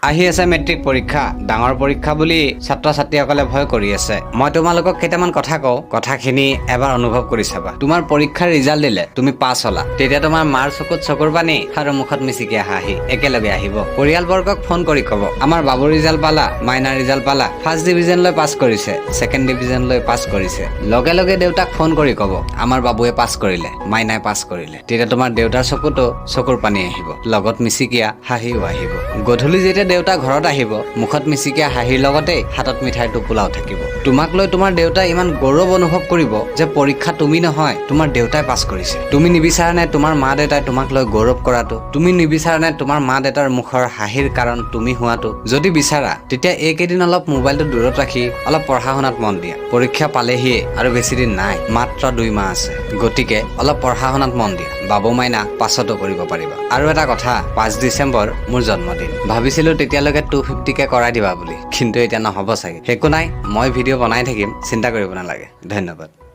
আহি আছে মেট্ৰিক পৰীক্ষা ডাঙৰ পৰীক্ষা বুলি ছাত্ৰ ছাত্ৰীসকলে ভয় কৰি আছে মই তোমালোকক কেইটামান কথা কওঁ কথাখিনি এবাৰ অনুভৱ কৰি চাবা তোমাৰ পৰীক্ষাৰ ৰিজাল্ট দিলে তুমি পাছ হলা তেতিয়া তোমাৰ মাৰ চকুত চকুৰ পানী আৰু মুখত মিচিকি হাঁহি একেলগে আহিব পৰিয়ালবৰ্গক ফোন কৰি ক'ব আমাৰ বাবুৰ ৰিজাল্ট পালা মাইনাৰ ৰিজাল্ট পালা ফাৰ্ষ্ট ডিভিজন লৈ পাছ কৰিছে ছেকেণ্ড ডিভিজন লৈ পাছ কৰিছে লগে লগে দেউতাক ফোন কৰি ক'ব আমাৰ বাবুৱে পাছ কৰিলে মাইনাই পাছ কৰিলে তেতিয়া তোমাৰ দেউতাৰ চকুতো চকুৰ পানী আহিব লগত মিচিকিয়া হাঁহিও আহিব গধূলি যেতিয়া দেউতা ঘৰত আহিব মুখত মিচিকিয়া হাঁহিৰ লগতে হাতত মিঠাইৰ টোপোলাও থাকিব তোমাক লৈ তোমাৰ দেউতাই ইমান গৌৰৱ অনুভৱ কৰিব যে পৰীক্ষা তুমি নহয় তোমাৰ দেউতাই পাছ কৰিছে তুমি নিবিচাৰা নে তোমাৰ মা দেউতাই তোমাক লৈ গৌৰৱ কৰাটো তুমি নিবিচাৰা নে তোমাৰ মা দেউতাৰ মুখৰ হাঁহিৰ কাৰণ তুমি হোৱাটো যদি বিচাৰা তেতিয়া এইকেইদিন অলপ মোবাইলটো দূৰত ৰাখি অলপ পঢ়া শুনাত মন দিয়া পৰীক্ষা পালেহিয়ে আৰু বেছি দিন নাই মাত্ৰ 2 মাহ আছে গতিকে অলপ পঢ়া শুনাত মন দিয়া বাবু মাইনা পাছতো কৰিব পাৰিবা আৰু এটা কথা 5 ডিচেম্বৰ মোৰ জন্মদিন ভাবিছিলো তেতিয়ালৈকে 250কে কৰাই দিবা বুলি কিন্তু এতিয়া নহ'ব চাগে একো নাই মই ভিডিঅ' বনাই থাকিম চিন্তা কৰিব নালাগে ধন্যবাদ